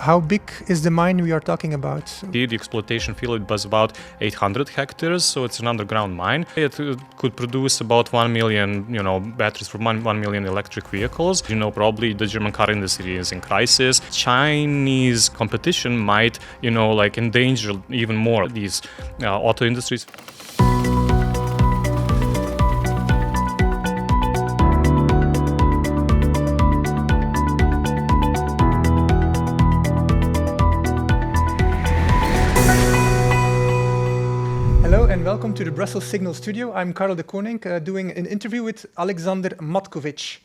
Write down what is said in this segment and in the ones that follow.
how big is the mine we are talking about? The exploitation field was about 800 hectares, so it's an underground mine. It could produce about 1 million, batteries for 1 million electric vehicles. Probably the German car industry is in crisis. Chinese competition might, endanger even more these auto industries. Hello and welcome to the Brussels Signal Studio. I'm Carl Deconinck doing an interview with Aleksandar Matković.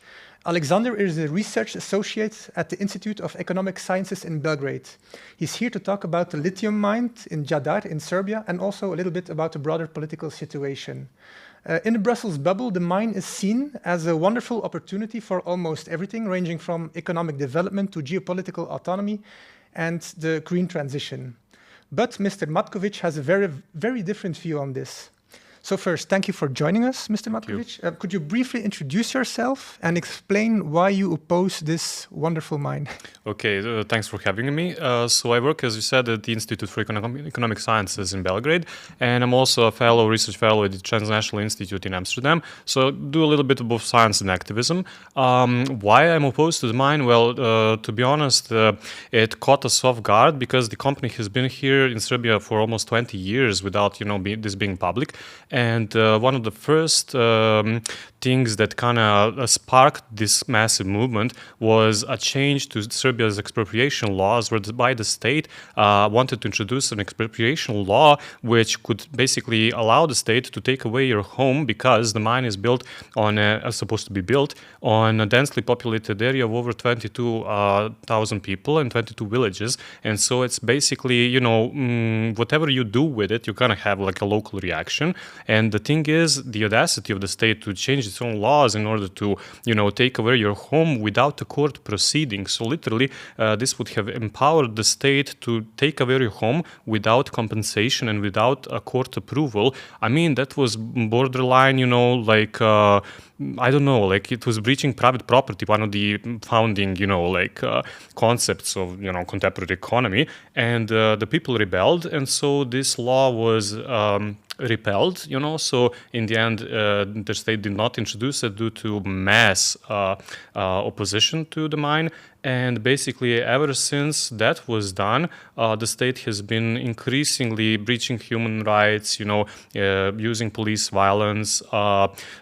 Aleksandar is a research associate at the Institute of Economic Sciences in Belgrade. He's here to talk about the lithium mine in Jadar in Serbia and also a little bit about the broader political situation. In the Brussels bubble, the mine is seen as a wonderful opportunity for almost everything, ranging from economic development to geopolitical autonomy and the green transition. But Mr. Matković has a very different view on this. So first, thank you for joining us, Mr. Matković. Could you briefly introduce yourself and explain why you oppose this wonderful mine? Okay, thanks for having me. So I work, as you said, at the Institute for Economic Sciences in Belgrade, and I'm also a research fellow at the Transnational Institute in Amsterdam. So do a little bit of both science and activism. Why I'm opposed to the mine? Well, to be honest, it caught us off guard because the company has been here in Serbia for almost 20 years without, this being public. And one of the first things that kind of sparked this massive movement was a change to Serbia's expropriation laws, whereby the state wanted to introduce an expropriation law which could basically allow the state to take away your home because the mine is built on supposed to be built on a densely populated area of over 22,000 people and 22 villages. And so it's basically, whatever you do with it, you're gonna have like a local reaction. And the thing is, the audacity of the state to change its own laws in order to, take away your home without a court proceeding. So literally, this would have empowered the state to take away your home without compensation and without a court approval. I mean, that was borderline, I don't know, like it was breaching private property, one of the founding, concepts of, contemporary economy. And the people rebelled. And so this law was repelled, so in the end, the state did not introduce it due to mass opposition to the mine. And basically, ever since that was done, the state has been increasingly breaching human rights, using police violence,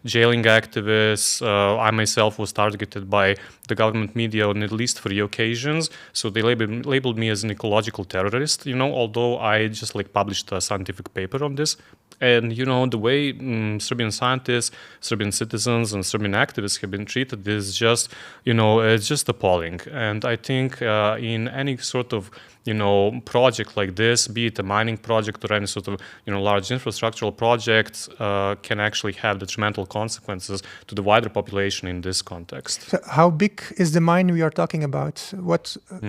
jailing activists. I myself was targeted by the government media on at least 3 occasions. So they labeled me as an ecological terrorist, although I just published a scientific paper on this. And, the way Serbian scientists, Serbian citizens, and Serbian activists have been treated is just, it's just appalling. And I think in any sort of, project like this, be it a mining project or any sort of, large infrastructural project, can actually have detrimental consequences to the wider population in this context. So how big is the mine we are talking about?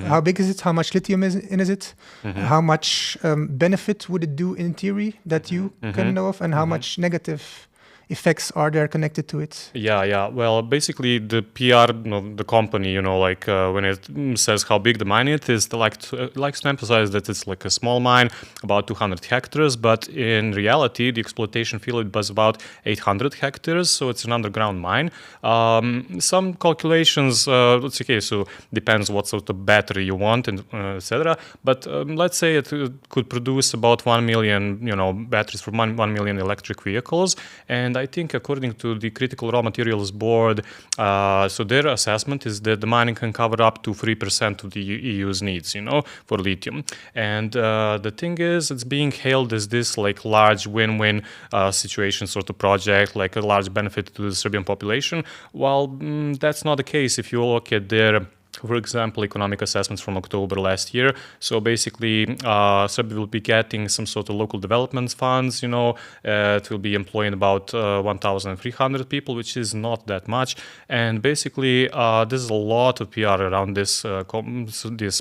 How big is it? How much lithium is in it? How much benefit would it do in theory that you can know of? And how much negative effects are there connected to it? Yeah. Well, basically, the PR, the company, when it says how big the mine is, likes to emphasize that it's like a small mine, about 200 hectares. But in reality, the exploitation field was about 800 hectares, so it's an underground mine. Some calculations, it's okay, so depends what sort of battery you want, and etc. But let's say it could produce about 1 million, batteries for 1 million electric vehicles. And I think according to the Critical Raw Materials Board, so their assessment is that the mining can cover up to 3% of the EU's needs, for lithium. And the thing is, it's being hailed as this large win-win situation sort of project, like a large benefit to the Serbian population. Well, that's not the case if you look at their, for example, economic assessments from October last year. So basically, Serbia will be getting some sort of local development funds, it will be employing about 1,300 people, which is not that much. And basically, there's a lot of PR around this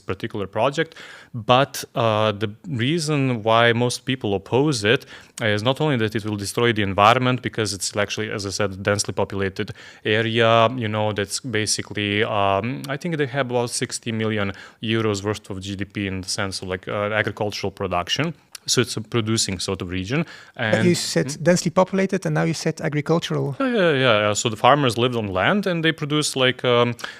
particular project. But the reason why most people oppose it is not only that it will destroy the environment, because it's actually, as I said, a densely populated area, that's basically, I think they have about 60 million euros worth of GDP in the sense of agricultural production. So it's a producing sort of region. And you said densely populated, and now you said agricultural. Yeah. So the farmers lived on land, and they produced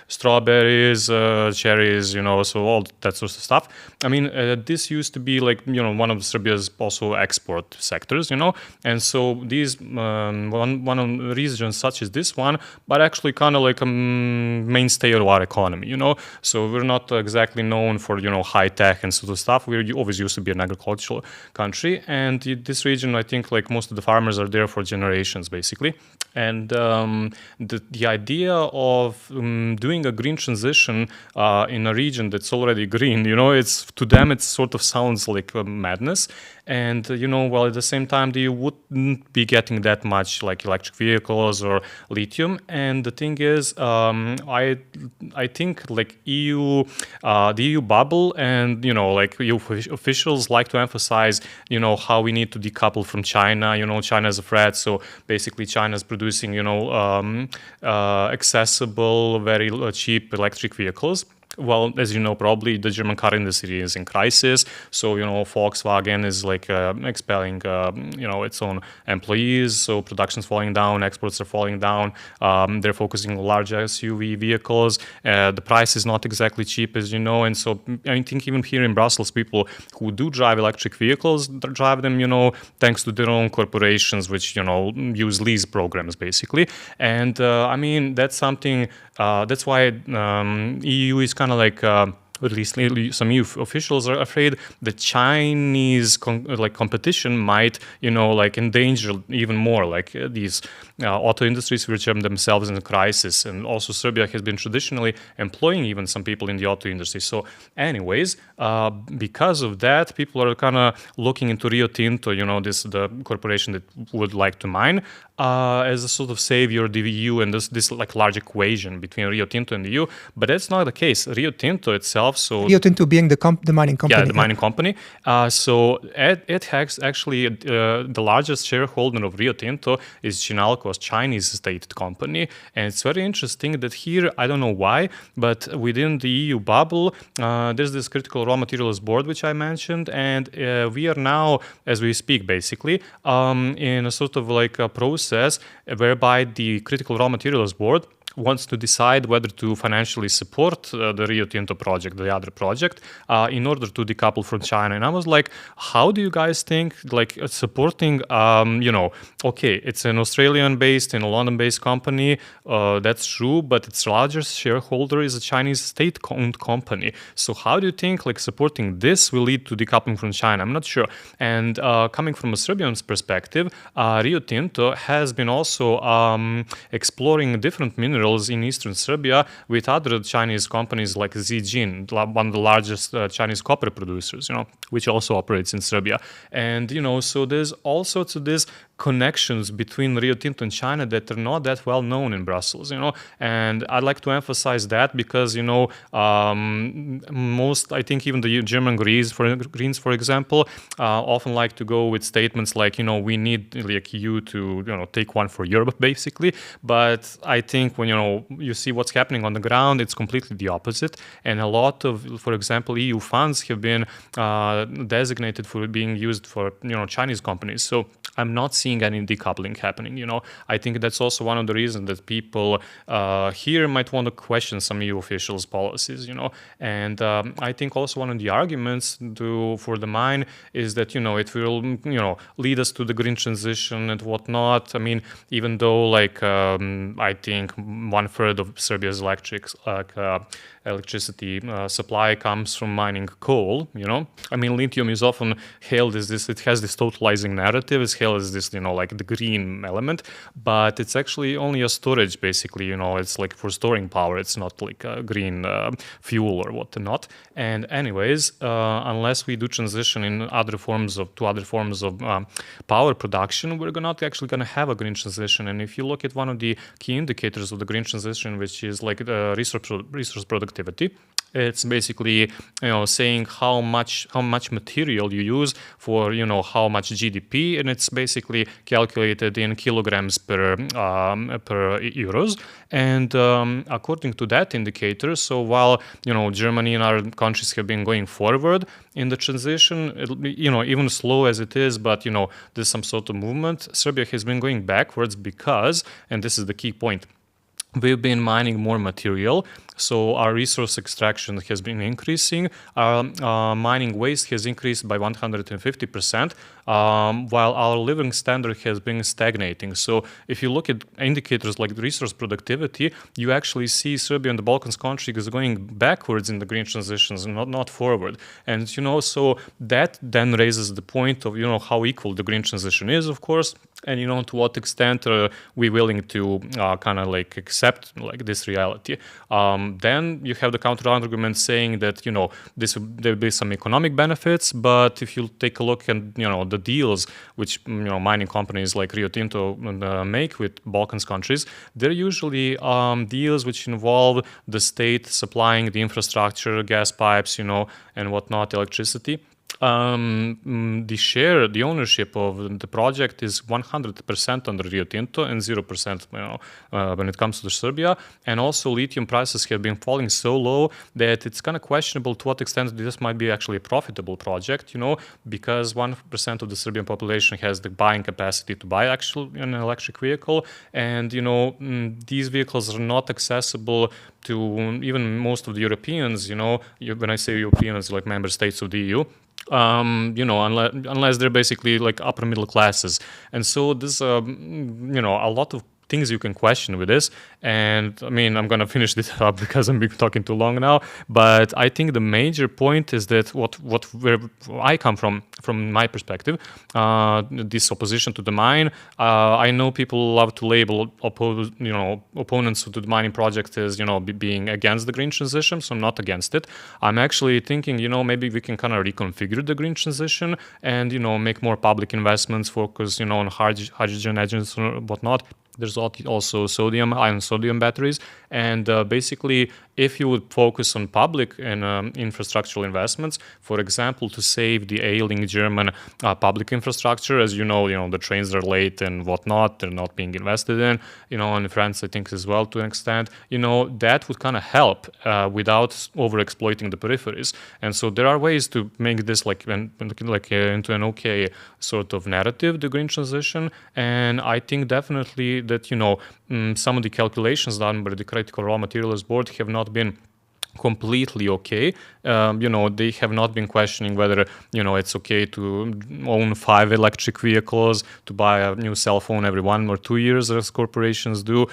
strawberries, cherries, so all that sort of stuff. I mean, this used to be one of Serbia's also export sectors, and so these one of the regions such as this one, but actually kind of like a mainstay of our economy, So we're not exactly known for high tech and sort of stuff. We always used to be an agricultural country, and this region, I think, most of the farmers are there for generations, basically. And the idea of doing a green transition in a region that's already green, it's to them it sort of sounds like madness. And while at the same time you wouldn't be getting that much electric vehicles or lithium. And the thing is, I think EU, the EU bubble, and EU officials like to emphasize how we need to decouple from China. China is a threat, so basically China is producing accessible, very cheap electric vehicles. Well, as you know, probably the German car industry is in crisis. So, Volkswagen is expelling, its own employees. So production's falling down, exports are falling down. They're focusing on large SUV vehicles. The price is not exactly cheap, as you know. And so I think even here in Brussels, people who do drive electric vehicles drive them, thanks to their own corporations, which, use lease programs, basically. And I mean, that's something, that's why EU is kind of at least some EU officials are afraid the Chinese competition might, endanger even more these auto industries, which are themselves in a crisis. And also Serbia has been traditionally employing even some people in the auto industry. So anyways, because of that, people are kind of looking into Rio Tinto, the corporation that would like to mine, as a sort of savior of the EU and this large equation between Rio Tinto and the EU. But that's not the case. Rio Tinto itself, so Rio Tinto being the mining company. Yeah, the mining company. So it has actually the largest shareholder of Rio Tinto is Chinalco, a Chinese state company. And it's very interesting that here, I don't know why, but within the EU bubble, there's this critical raw materials board, which I mentioned. And we are now, as we speak, basically, in a sort of a process whereby the critical raw materials board wants to decide whether to financially support the Rio Tinto project, the other project, in order to decouple from China. And I was like, how do you guys think, supporting, okay, it's an Australian-based and a London-based company, that's true, but its largest shareholder is a Chinese state-owned company. So how do you think, supporting this will lead to decoupling from China? I'm not sure. And coming from a Serbian perspective, Rio Tinto has been also exploring different minerals in eastern Serbia with other Chinese companies like Zijin, one of the largest Chinese copper producers, which also operates in Serbia. And, so there's all sorts of these connections between Rio Tinto and China that are not that well known in Brussels, And I'd like to emphasize that because, most, I think even the German Greens, for example, often like to go with statements like, we need you to, take one for Europe, basically. But I think when, you see what's happening on the ground, it's completely the opposite. And a lot of, for example, EU funds have been designated for being used for, Chinese companies. So I'm not seeing any decoupling happening. I think that's also one of the reasons that people here might want to question some EU officials' policies. And I think also one of the arguments for the mine is that it will lead us to the green transition and whatnot. I mean, even though I think 1/3 of Serbia's electricity supply comes from mining coal, I mean, lithium is often hailed as this, it has this totalizing narrative, it's hailed as this, the green element, but it's actually only a storage, basically, it's for storing power, it's not a green fuel or whatnot. And anyways, unless we do transition in other forms of power production, we're not actually going to have a green transition. And if you look at one of the key indicators of the green transition, which is the resource productivity, it's basically saying how much material you use for how much GDP, and it's it's basically calculated in kilograms per euros. And according to that indicator, so while Germany and other countries have been going forward in the transition, it'll be, even slow as it is, but there's some sort of movement. Serbia has been going backwards because, and this is the key point, we've been mining more material, so our resource extraction has been increasing. Our mining waste has increased by 150%, while our living standard has been stagnating. So if you look at indicators like resource productivity, you actually see Serbia and the Balkans countries going backwards in the green transitions and not forward. And so that then raises the point of how equal the green transition is, of course, and to what extent are we willing to kind of like accept like this reality. Then you have the counter argument saying that there'll be some economic benefits, but if you take a look at the deals which mining companies like Rio Tinto make with Balkans countries, they're usually deals which involve the state supplying the infrastructure, gas pipes, and whatnot, electricity. The ownership of the project is 100% under Rio Tinto and 0% when it comes to Serbia. And also lithium prices have been falling so low that it's kind of questionable to what extent this might be actually a profitable project, because 1% of the Serbian population has the buying capacity to buy an electric vehicle. And, these vehicles are not accessible to even most of the Europeans, when I say Europeans, like member states of the EU. Unless they're basically like upper middle classes. And so there's a lot of things you can question with this. And I mean, I'm going to finish this up because I'm talking too long now. But I think the major point is that where I come from my perspective, this opposition to the mine, I know people love to label opponents to the mining project as, being against the green transition. So I'm not against it. I'm actually thinking, maybe we can kind of reconfigure the green transition and, make more public investments, focus, on hydrogen engines or whatnot. There's also ion sodium batteries. And basically, if you would focus on public and infrastructural investments, for example, to save the ailing German public infrastructure, as the trains are late and whatnot, they're not being invested in, and in France, I think as well to an extent, that would kind of help without over-exploiting the peripheries. And so there are ways to make this into an okay sort of narrative, the green transition. And I think definitely that, some of the calculations done by the Critical Raw Materials Board have not been completely okay. They have not been questioning whether, it's okay to own 5 electric vehicles, to buy a new cell phone every 1 or 2 years as corporations do,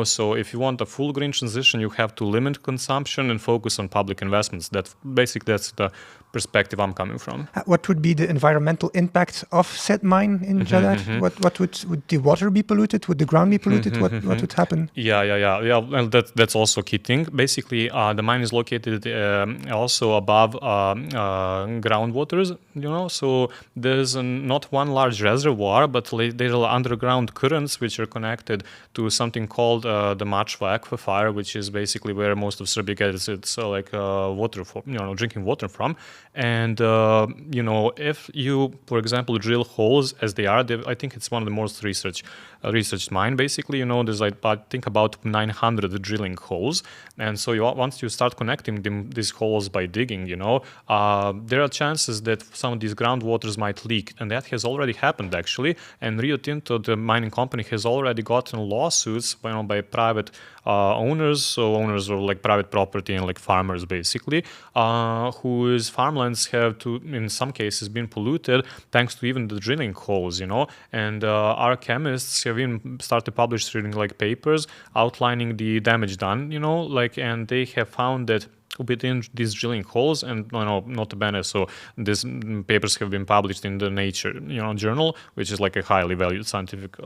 So if you want a full green transition, you have to limit consumption and focus on public investments. That's the perspective I'm coming from. What would be the environmental impact of said mine in Jeddah? What would the water be polluted? Would the ground be polluted? What would happen? Yeah. Well, that's also a key thing. Basically, the mine is located also above groundwaters, so there's not one large reservoir, but there are underground currents which are connected to something called the Mačva aquifer, which is basically where most of Serbia gets its water for, drinking water from. And if you, for example, drill holes as they are, I think it's one of the most researched mine. Basically, there's I think about 900 drilling holes, and so once you start connecting these holes by digging, there are chances that some of these groundwaters might leak, and that has already happened actually. And Rio Tinto, the mining company, has already gotten lawsuits, by private owners, so owners of like private property and like farmers basically, whose farmlands have in some cases been polluted thanks to even the drilling holes, and our chemists have even started publishing like papers outlining the damage done, and they have found that within these drilling holes, and nota bene, so these papers have been published in the Nature journal, which is like a highly valued scientific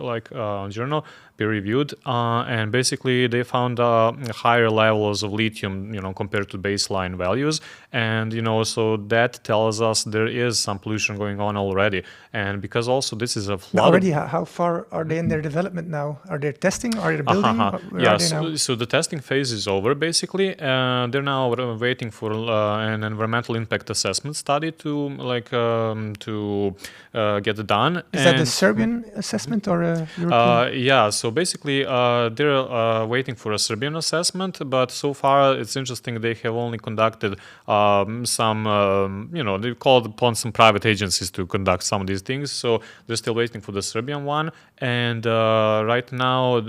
journal. peer-reviewed, and basically they found higher levels of lithium, compared to baseline values, and so that tells us there is some pollution going on already, and because also this is a flood. Already, how far are they in their development now? Are they testing? Are they building? Where Yeah, are they now? so the testing phase is over basically. They're now waiting for an environmental impact assessment study to get done. Is that the Serbian assessment or a European? Yeah, so basically they're waiting for a Serbian assessment, but so far it's interesting they have only conducted some, they called upon some private agencies to conduct some of these things, so they're still waiting for the Serbian one, and right now,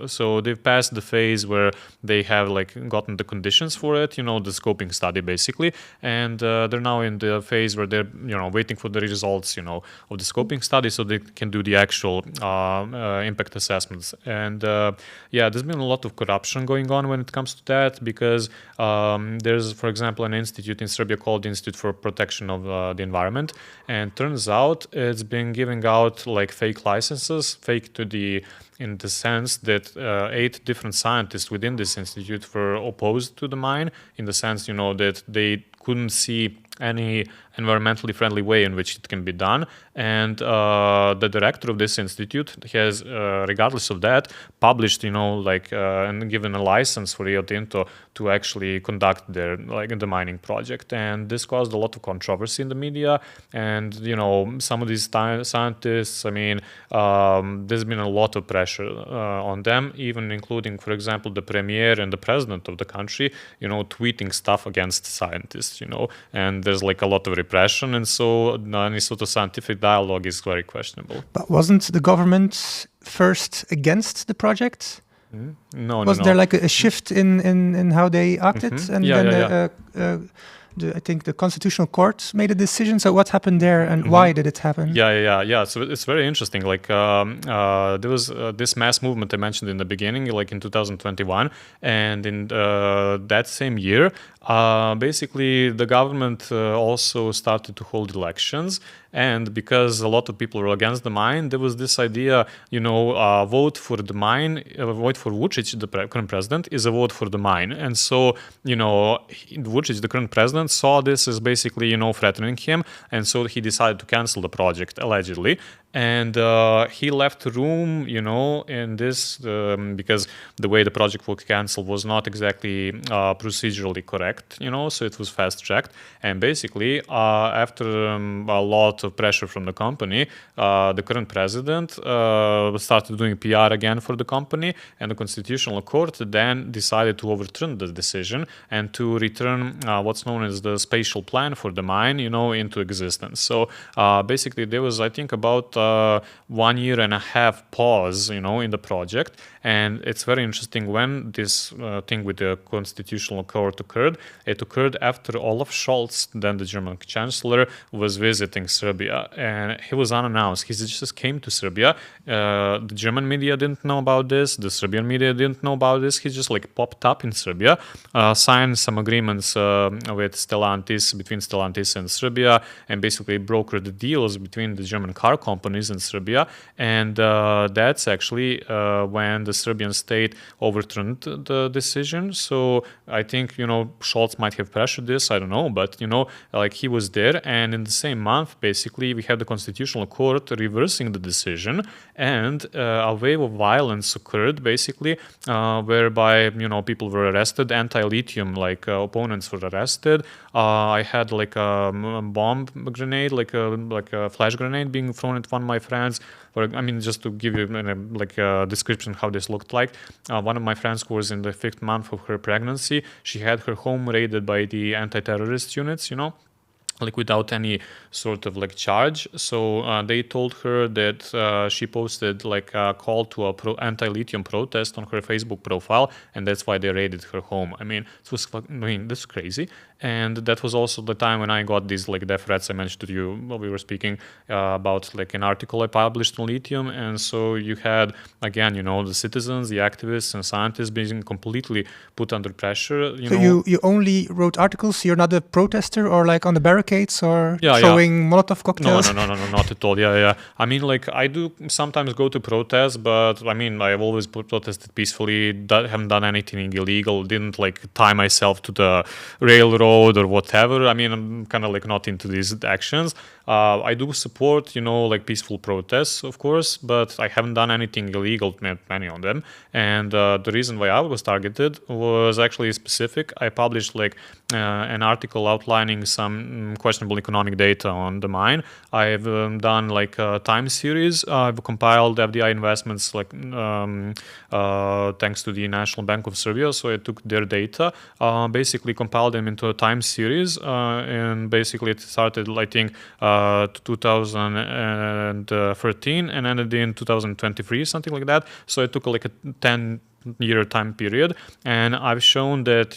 so they've passed the phase where they have gotten the conditions for it, the scoping study basically, and they're now in the phase where they're, waiting for the results, of the scoping study so they can do the actual impact assessments. And yeah, there's been a lot of corruption going on when it comes to that, because there's, for example, an institute in Serbia called the Institute for Protection of the Environment, and turns out it's been giving out fake licenses, in the sense that 8 different scientists within this institute were opposed to the mine, in the sense, that they couldn't see any environmentally friendly way in which it can be done. And the director of this institute has, regardless of that, published, and given a license for Rio Tinto to actually conduct their, the mining project. And this caused a lot of controversy in the media. And, some of these scientists, there's been a lot of pressure on them, even including, for example, the premier and the president of the country, tweeting stuff against scientists, and there's a lot of repression, and so any sort of scientific dialogue is very questionable. But wasn't the government first against the project? No, Was there a shift in how they acted? And then I think the Constitutional Court made a decision. So what happened there, and why did it happen? Yeah. So it's very interesting. There was this mass movement I mentioned in the beginning, in 2021, and in that same year, basically the government also started to hold elections. And because a lot of people were against the mine, there was this idea, vote for the mine, vote for Vučić, the current president, is a vote for the mine. And so, Vučić, the current president, saw this as basically, threatening him. And so he decided to cancel the project, allegedly. And he left room, in this, because the way the project was cancelled was not exactly procedurally correct, so it was fast-tracked. And basically, after a lot of pressure from the company, the current president started doing PR again for the company, and the Constitutional Court then decided to overturn the decision and to return what's known as the spatial plan for the mine, into existence. So basically, there was, I think, about 1 year and a half pause, in the project. And it's very interesting when this thing with the Constitutional Court occurred. It occurred after Olaf Scholz, then the German chancellor, was visiting Serbia. And he was unannounced. He just came to Serbia. The German media didn't know about this. The Serbian media didn't know about this. He just popped up in Serbia, signed some agreements with Stellantis, between Stellantis and Serbia, and basically brokered the deals between the German car companies in Serbia. And that's actually when the Serbian state overturned the decision. So I think, Scholz might have pressured this, I don't know, but, he was there. And in the same month, basically, we had the Constitutional Court reversing the decision, and a wave of violence occurred, basically, whereby, people were arrested, anti-lithium, opponents were arrested. I had, a bomb grenade, like a flash grenade being thrown at one of my friends. Just to give you a description how this looked like. One of my friends who was in the 5th month of her pregnancy, she had her home raided by the anti-terrorist units, without any sort of charge. So they told her that she posted a call to a anti-lithium protest on her Facebook profile, and that's why they raided her home. That's crazy. And that was also the time when I got these death threats I mentioned to you while we were speaking about an article I published on lithium. And so you had, again, the citizens, the activists and scientists being completely put under pressure. So you only wrote articles? You're not a protester or on the barricade? barricades or throwing Molotov cocktails? No, not at all. Yeah. I mean, like, I do sometimes go to protests, but I mean, I've always protested peacefully, haven't done anything illegal, didn't like tie myself to the railroad or whatever. I mean, I'm kind of like not into these actions. I do support, like peaceful protests, of course, but I haven't done anything illegal, many of them. And the reason why I was targeted was actually specific. I published like an article outlining some questionable economic data on the mine. I've done like a time series. I've compiled FDI investments like thanks to the National Bank of Serbia. So I took their data, basically compiled them into a time series, and basically it started, I think, 2013 and ended in 2023, something like that. So it took like a 10-year time period, and I've shown that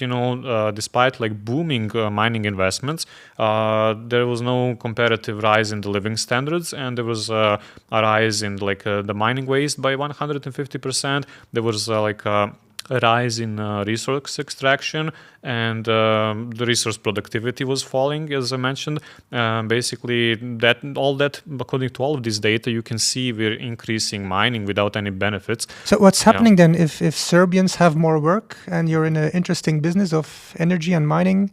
despite like booming mining investments, there was no comparative rise in the living standards, and there was a rise in like the mining waste by 150%. There was a rise in resource extraction, and the resource productivity was falling, as I mentioned. Basically, according to all of this data, you can see we're increasing mining without any benefits. So what's happening then if Serbians have more work and you're in an interesting business of energy and mining,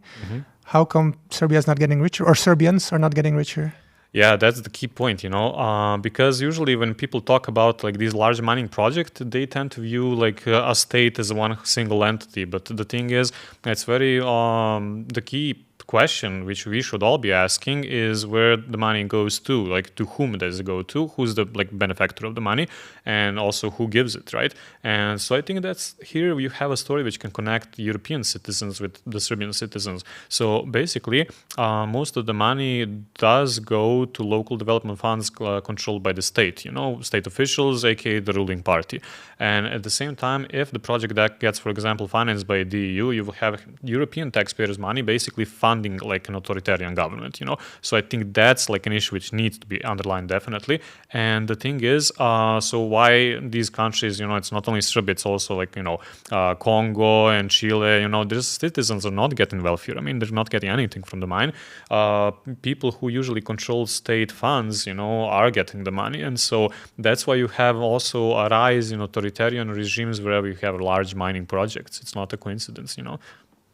how come Serbia is not getting richer, or Serbians are not getting richer? Yeah, that's the key point, because usually when people talk about like these large mining projects, they tend to view like a state as one single entity. But the thing is, it's very the key question which we should all be asking is where the money goes to, like to whom does it go to, who's the like benefactor of the money, and also who gives it, right? And so I think that's here you have a story which can connect European citizens with the Serbian citizens. So basically, most of the money does go to local development funds controlled by the state, state officials, aka the ruling party. And at the same time, if the project that gets, for example, financed by the EU, you will have European taxpayers' money basically funding like an authoritarian government, So I think that's like an issue which needs to be underlined definitely. And the thing is, so why these countries, it's not only Serbia, it's also like, Congo and Chile, these citizens are not getting welfare. I mean, they're not getting anything from the mine. People who usually control state funds, are getting the money. And so that's why you have also a rise in authoritarian regimes wherever you have large mining projects. It's not a coincidence,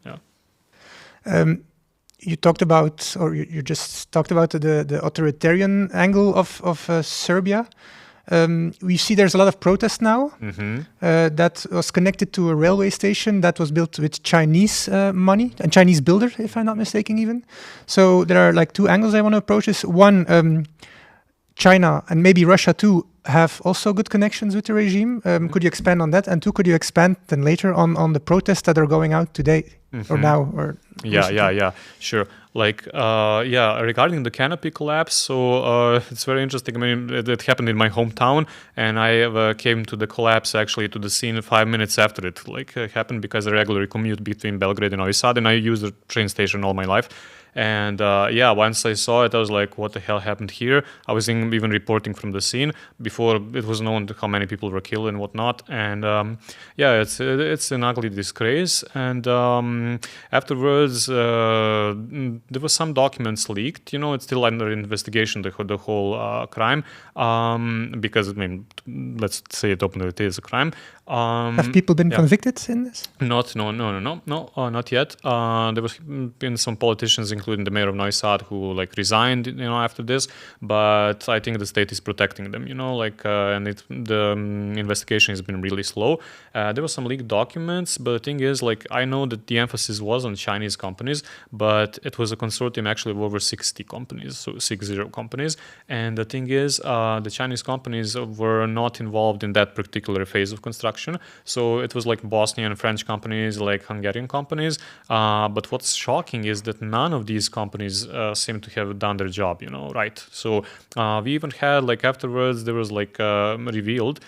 Yeah. You talked about, or you just talked about the authoritarian angle of Serbia. We see there's a lot of protest now that was connected to a railway station that was built with Chinese money, and Chinese builder, if I'm not mistaken even. So there are like two angles I want to approach this. One, China and maybe Russia too have also good connections with the regime. Could you expand on that? And two, could you expand then later on the protests that are going out today or now? Or Yeah, sure. Like, regarding the canopy collapse, so it's very interesting. I mean, it happened in my hometown, and I came to the collapse actually to the scene 5 minutes after it happened, because I regularly commute between Belgrade and Novi Sad, and I use the train station all my life. And once I saw it, I was like, what the hell happened here? I was even reporting from the scene before it was known how many people were killed and whatnot. And it's an ugly disgrace. And afterwards, there were some documents leaked. It's still under investigation, the whole crime, because, I mean, let's say it openly, it is a crime. Have people been convicted in this? No, not yet. There was been some politicians, including the mayor of Novi Sad, who resigned, after this. But I think the state is protecting them, and the investigation has been really slow. There were some leaked documents, but the thing is, I know that the emphasis was on Chinese companies, but it was a consortium actually of over 60 companies, so 60 companies. And the thing is, the Chinese companies were not involved in that particular phase of construction. So it was Bosnian and French companies, Hungarian companies. But what's shocking is that none of these companies seem to have done their job, right? So we even had, afterwards, there was revealed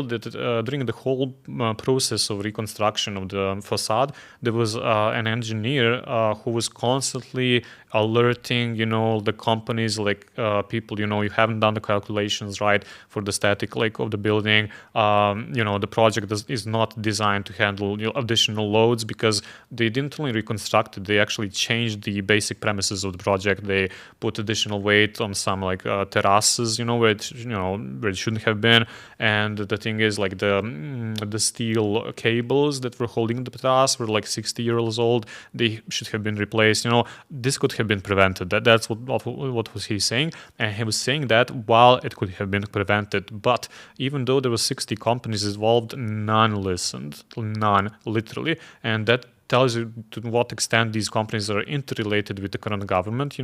that during the whole process of reconstruction of the facade, there was an engineer who was constantly alerting, the companies, people, you haven't done the calculations right for the static, of the building. The project is not designed to handle additional loads, because they didn't only reconstruct it, they actually changed the basic premises of the project. They put additional weight on some like terraces, where it shouldn't have been. And the thing is, like the steel cables that were holding the terrace were like 60 years old. They should have been replaced. This could have been prevented. That's what was he saying, and he was saying that while it could have been prevented, but even though there were 60 companies involved, none listened, none, literally, and that tells you to what extent these companies are interrelated with the current government,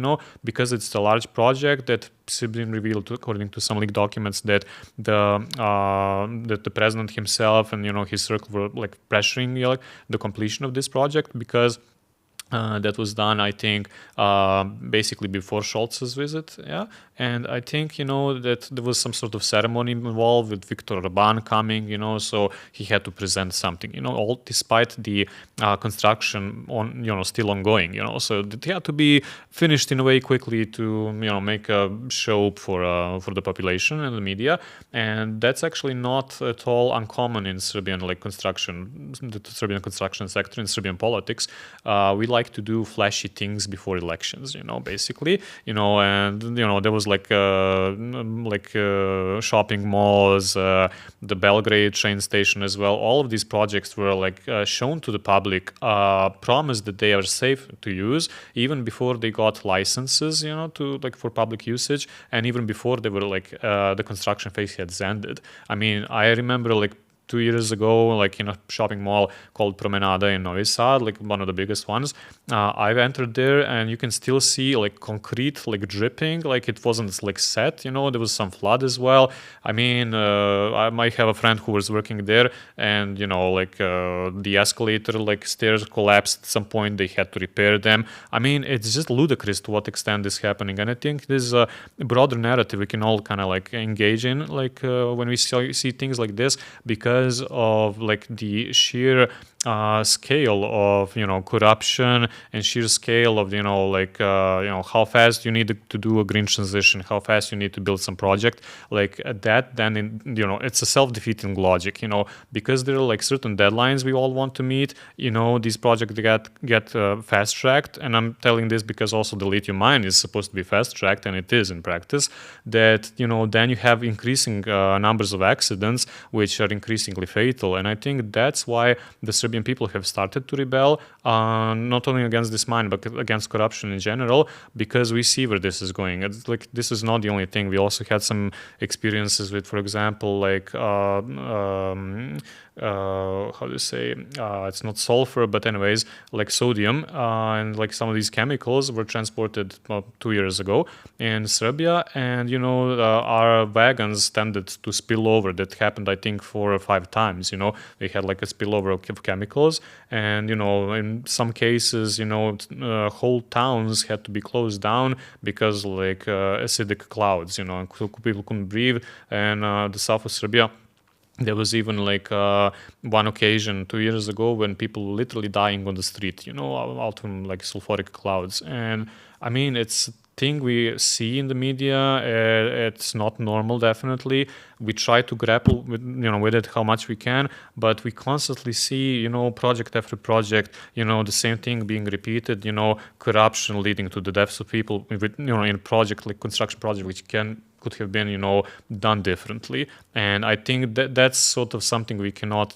because it's a large project that Serbian revealed, according to some leaked documents, that the president himself and his circle were like pressuring the completion of this project, because that was done, I think, basically before Scholz's visit, and I think, that there was some sort of ceremony involved with Viktor Orban coming, so he had to present something, all despite the construction still ongoing, so it had to be finished in a way quickly to, make a show for the population and the media, and that's actually not at all uncommon in Serbian construction, the Serbian construction sector, in Serbian politics. We like to do flashy things before elections, basically, and there was shopping malls, the Belgrade train station as well. All of these projects were shown to the public, promised that they are safe to use even before they got licenses, to for public usage, and even before they were the construction phase had ended. I mean, I remember 2 years ago, in a shopping mall called Promenada in Novi Sad, one of the biggest ones. I've entered there, and you can still see concrete dripping, it wasn't set. There was some flood as well. I mean, I might have a friend who was working there, and the escalator stairs collapsed at some point. They had to repair them. I mean, it's just ludicrous to what extent this is happening, and I think this is a broader narrative we can all kind of engage in, when we see things like this, because of the sheer scale of corruption and sheer scale of how fast you need to do a green transition, how fast you need to build some project that. Then it's a self-defeating logic, because there are certain deadlines we all want to meet. These projects get fast-tracked, and I'm telling this because also the lithium mine is supposed to be fast-tracked, and it is in practice. That then you have increasing numbers of accidents, which are increasingly fatal, and I think that's why the Serbian people have started to rebel, not only against this mine but against corruption in general, because we see where this is going. It's this is not the only thing. We also had some experiences with, for example, how do you say, it's not sulfur, but anyways, sodium, and some of these chemicals were transported 2 years ago in Serbia, and our wagons tended to spill over. That happened, I think, 4 or 5 times. They had a spillover of chemicals, and in some cases, whole towns had to be closed down because acidic clouds, and people couldn't breathe. And the south of Serbia, there was even one occasion 2 years ago when people were literally dying on the street, out from sulfuric clouds. And I mean, it's a thing we see in the media. It's not normal, definitely. We try to grapple with it how much we can, but we constantly see, project after project, the same thing being repeated, corruption leading to the deaths of people with, in a project construction project, which could have been, done differently. And I think that's sort of something we cannot,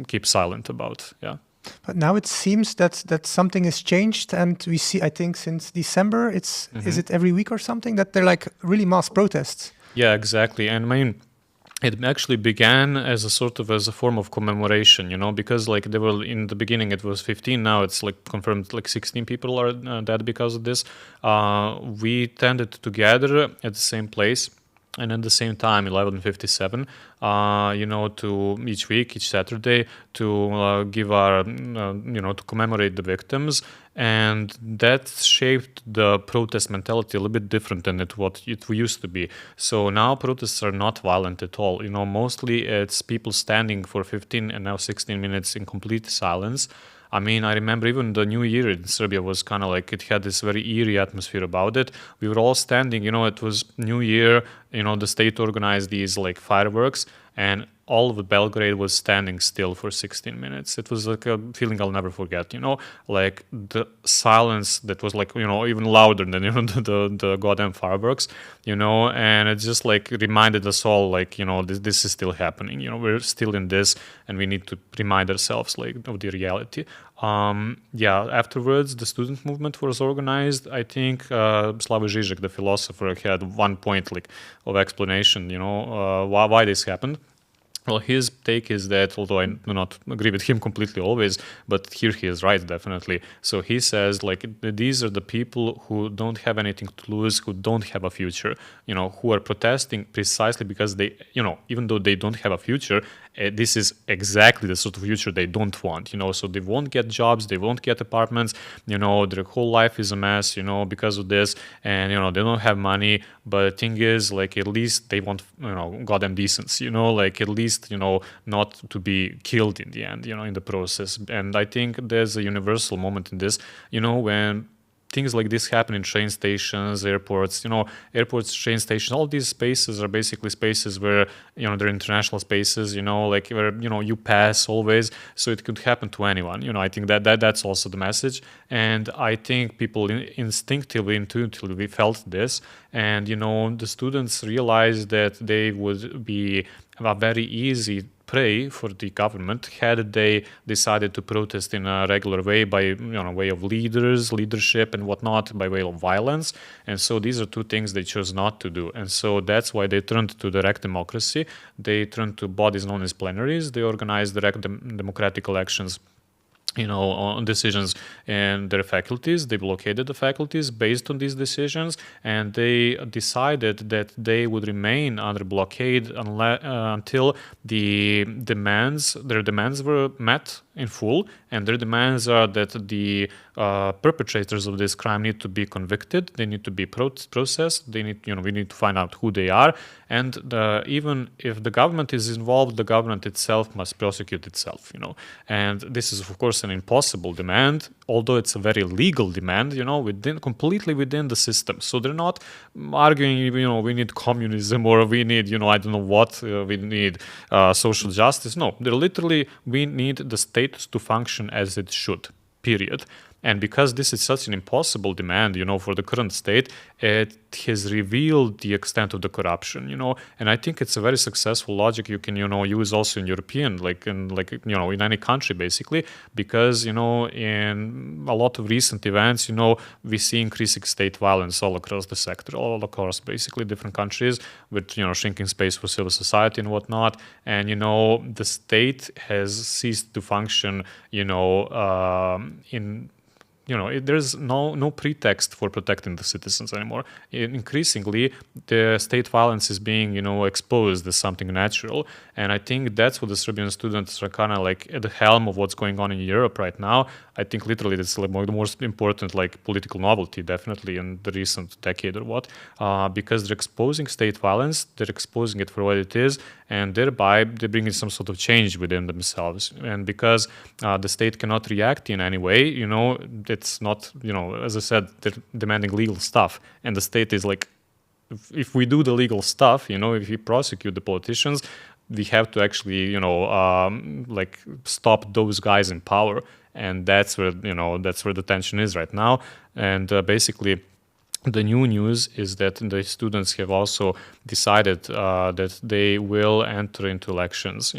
keep silent about. Yeah. But now it seems that something has changed, and we see, I think, since December, is it every week or something, that they're really mass protests? Yeah, exactly. And I mean, it actually began as a form of commemoration, because they were in the beginning it was 15, now it's confirmed 16 people are dead because of this. We tended to gather at the same place and at the same time 11:57, to each week, each Saturday, to give our to commemorate the victims. And that shaped the protest mentality a little bit different than what it used to be. So now protests are not violent at all. Mostly it's people standing for 15 and now 16 minutes in complete silence. I mean, I remember even the New Year in Serbia was kind of it had this very eerie atmosphere about it. We were all standing, it was New Year, the state organized these fireworks, and all of Belgrade was standing still for 16 minutes. It was like a feeling I'll never forget, like the silence that was like, even louder than, the goddamn fireworks, and it just like reminded us all like, this is still happening, we're still in this and we need to remind ourselves like of the reality. Afterwards, the student movement was organized. I think Slavoj Žižek, the philosopher, had one point like of explanation, why this happened. Well, his take is that, although I do not agree with him completely always, but here he is right, definitely. So he says, like, these are the people who don't have anything to lose, who don't have a future, who are protesting precisely because they, even though they don't have a future, this is exactly the sort of future they don't want, so they won't get jobs, they won't get apartments, their whole life is a mess, because of this, and, they don't have money, but the thing is, like, at least they want, goddamn decency, like, at least, not to be killed in the end, in the process. And I think there's a universal moment in this, when things like this happen in train stations, airports, airports, train stations, all these spaces are basically spaces where, they're international spaces, like where, you pass always. So it could happen to anyone. I think that's also the message. And I think people intuitively felt this. And, the students realized that they would be a very easy prey for the government had they decided to protest in a regular way by way of leadership and whatnot, by way of violence. And so these are two things they chose not to do. And so that's why they turned to direct democracy. They turned to bodies known as plenaries. They organized direct democratic elections on decisions in their faculties. They blockaded the faculties based on these decisions, and they decided that they would remain under blockade until their demands were met in full, and their demands are that the perpetrators of this crime need to be convicted, they need to be processed, we need to find out who they are, and even if the government is involved, the government itself must prosecute itself, and this is of course an impossible demand, although it's a very legal demand, completely within the system. So they're not arguing, we need communism or we need, I don't know what, we need social justice. No, they're literally, we need the state to function as it should, period. And because this is such an impossible demand, for the current state, it has revealed the extent of the corruption, and I think it's a very successful logic you can, use also in European, in any country, basically, because, in a lot of recent events, we see increasing state violence all across the sector, all across basically different countries with, shrinking space for civil society and whatnot. And, the state has ceased to function, there's no pretext for protecting the citizens anymore. Increasingly, the state violence is being, exposed as something natural. And I think that's what the Serbian students are kind of like at the helm of what's going on in Europe right now. I think literally that's like the most important political novelty, definitely in the recent decade or what, because they're exposing state violence, they're exposing it for what it is, and thereby they're bringing some sort of change within themselves. And because the state cannot react in any way, it's not, as I said, they're demanding legal stuff, and the state is like, if we do the legal stuff, if we prosecute the politicians, we have to actually, stop those guys in power, and that's where the tension is right now. And basically, the new news is that the students have also decided that they will enter into elections,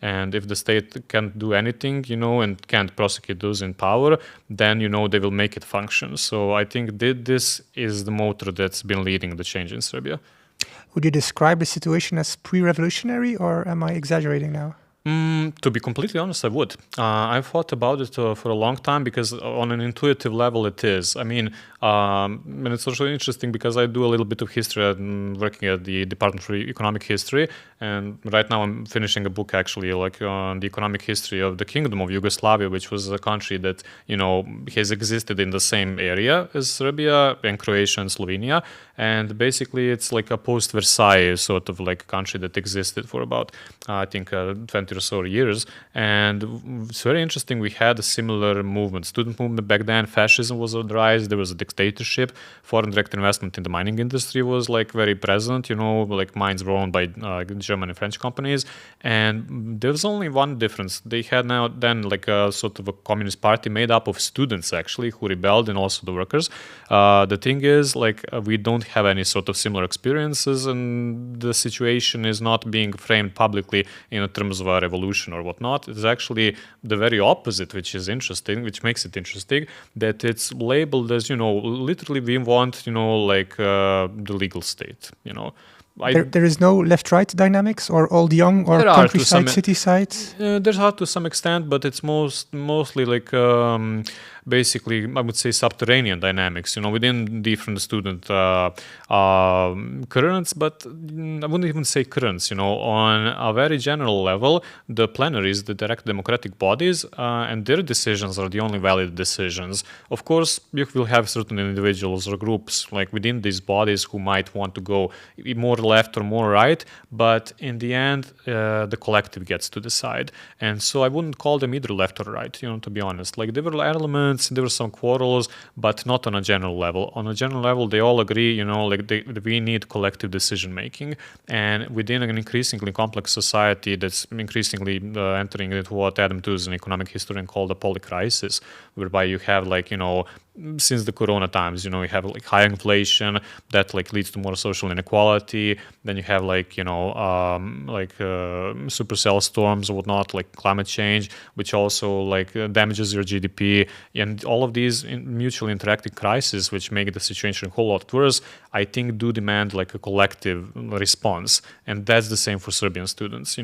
and if the state can't do anything, and can't prosecute those in power, then, they will make it function. So I think this is the motor that's been leading the change in Serbia. Would you describe the situation as pre-revolutionary, or am I exaggerating now? To be completely honest, I would. I've thought about it for a long time, because on an intuitive level it is. I mean, and it's also interesting because I do a little bit of history. I'm working at the Department for Economic History, and right now I'm finishing a book actually on the economic history of the Kingdom of Yugoslavia, which was a country that, has existed in the same area as Serbia and Croatia and Slovenia. And basically it's like a post-Versailles sort of country that existed for about, I think, 20 20 or so years. And it's very interesting. We had a similar movement, student movement back then. Fascism was on the rise. There was a dictatorship. Foreign direct investment in the mining industry was like very present. Like mines were owned by German and French companies. And there was only one difference. They had then like a sort of a communist party made up of students actually who rebelled, and also the workers. The thing is, like, we don't have any sort of similar experiences, and the situation is not being framed publicly in terms of a revolution or whatnot. It's actually the very opposite, which is interesting, which makes it interesting, that it's labeled as, literally we want, like the legal state, There is no left-right dynamics or old young or countryside, city side? There's to some extent, but it's mostly like basically, I would say, subterranean dynamics, within different student currents, but I wouldn't even say currents, on a very general level, the plenaries, the direct democratic bodies, and their decisions are the only valid decisions. Of course, you will have certain individuals or groups like within these bodies who might want to go more left or more right, but in the end, the collective gets to decide. And so I wouldn't call them either left or right, to be honest. Like, there were elements, there were some quarrels, but not on a general level. On a general level, they all agree, we need collective decision making. And within an increasingly complex society that's increasingly entering into what Adam Tooze, an economic historian, called a polycrisis, whereby you have since the corona times, you have like high inflation that like leads to more social inequality. Then you have supercell storms or whatnot, like climate change, which also like damages your GDP, and all of these mutually interacting crises, which make the situation a whole lot worse, I think do demand like a collective response. And that's the same for Serbian students,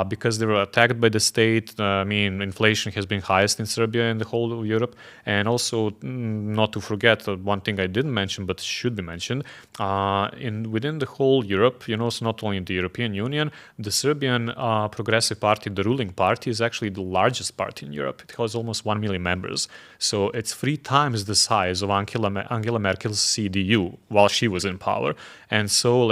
because they were attacked by the state. Inflation has been highest in Serbia and the whole of Europe. And also, not to forget, one thing I didn't mention but should be mentioned, within the whole Europe, so not only in the European Union, the Serbian Progressive Party, the ruling party, is actually the largest party in Europe. It has almost 1 million members. So it's 3 times the size of Angela Merkel's CDU while she was in power. And so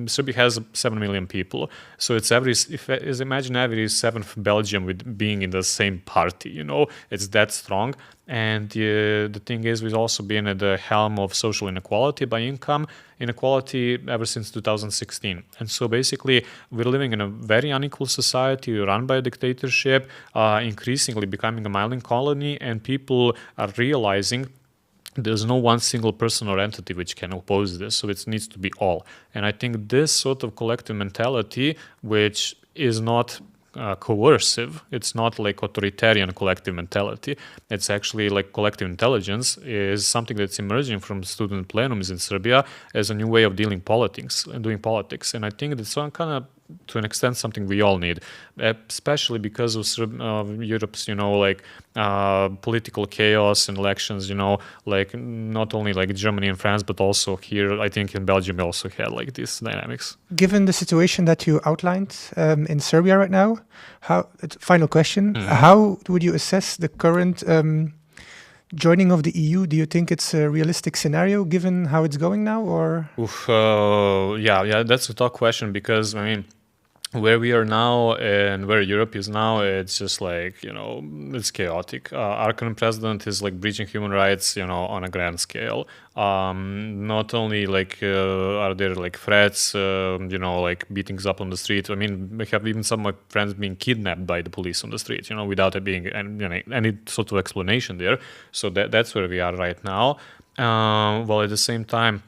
Serbia has 7 million people. So it's imagine every 7th Belgium with being in the same party, it's that strong. And the thing is, we've also been at the helm of social inequality by income inequality ever since 2016. And so basically, we're living in a very unequal society run by a dictatorship, increasingly becoming a mining colony, and people are realizing there's no one single person or entity which can oppose this, so it needs to be all. And I think this sort of collective mentality, which is not coercive, it's not like authoritarian collective mentality, it's actually like collective intelligence, is something that's emerging from student plenums in Serbia as a new way of doing politics. And I think that's some kind of, to an extent, something we all need, especially because of Europe's, political chaos and elections, like not only like Germany and France, but also here, I think in Belgium, we also had like these dynamics. Given the situation that you outlined in Serbia right now, final question, how would you assess the current joining of the EU? Do you think it's a realistic scenario given how it's going now, or? Yeah, that's a tough question, because where we are now and where Europe is now, it's just like, it's chaotic. Our current president is like breaching human rights, on a grand scale. Not only are there like threats, like beatings up on the street. We have even some of my friends being kidnapped by the police on the street, without it being any sort of explanation there. So that's where we are right now. While at the same time,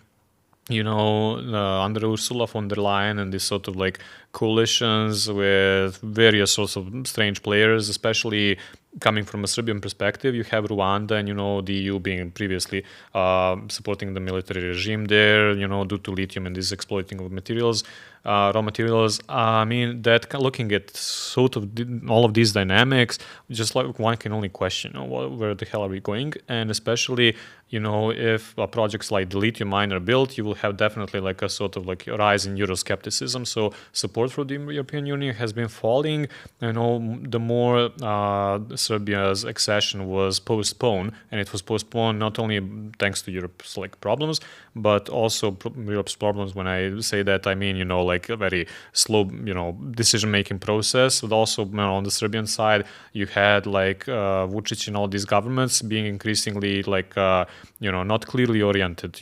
under Ursula von der Leyen and this sort of like coalitions with various sorts of strange players, especially coming from a Serbian perspective, you have Rwanda and, the EU being previously supporting the military regime there, due to lithium and this exploiting of materials, raw materials. That looking at sort of all of these dynamics, just like one can only question, where the hell are we going? And especially, if projects like the lithium mine are built, you will have definitely like a sort of like a rise in Euroscepticism. So support for the European Union has been falling. The more Serbia's accession was postponed, and it was postponed not only thanks to Europe's like problems, but also Europe's problems. When I say that, I mean, like a very slow, decision-making process. But also, on the Serbian side, you had like Vučić and all these governments being increasingly like, not clearly oriented,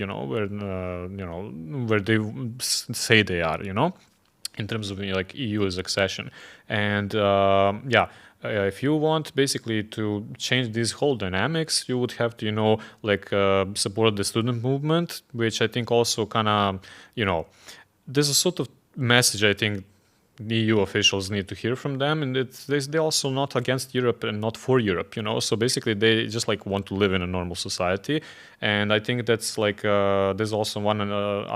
where they say they are, in terms of like EU's accession. And if you want basically to change this whole dynamics, you would have to, support the student movement, which I think also kind of, there's a sort of message I think the EU officials need to hear from them, and they're also not against Europe and not for Europe, so basically they just like want to live in a normal society. And I think that's like there's also one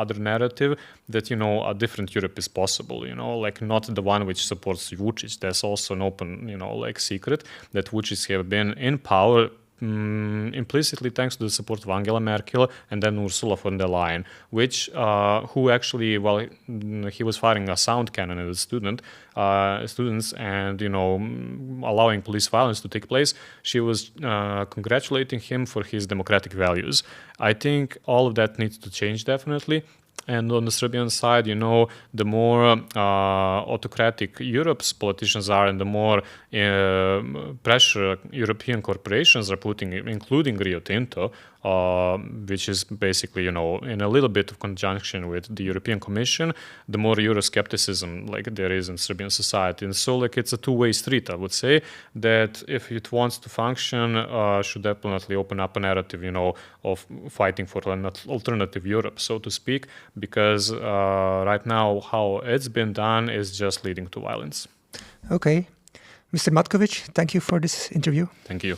other narrative that a different Europe is possible, like not the one which supports Vučić. There's also an open like secret that Vučić have been in power implicitly thanks to the support of Angela Merkel and then Ursula von der Leyen, who actually, while he was firing a sound cannon at the students and allowing police violence to take place, she was congratulating him for his democratic values. I think all of that needs to change definitely. And on the Serbian side, the more autocratic Europe's politicians are and the more pressure European corporations are putting, including Rio Tinto, which is basically, in a little bit of conjunction with the European Commission, the more Euroscepticism like there is in Serbian society. And so like it's a two-way street, I would say, that if it wants to function, should definitely open up a narrative, of fighting for an alternative Europe, so to speak, because right now how it's been done is just leading to violence. Okay. Mr. Matković, thank you for this interview. Thank you.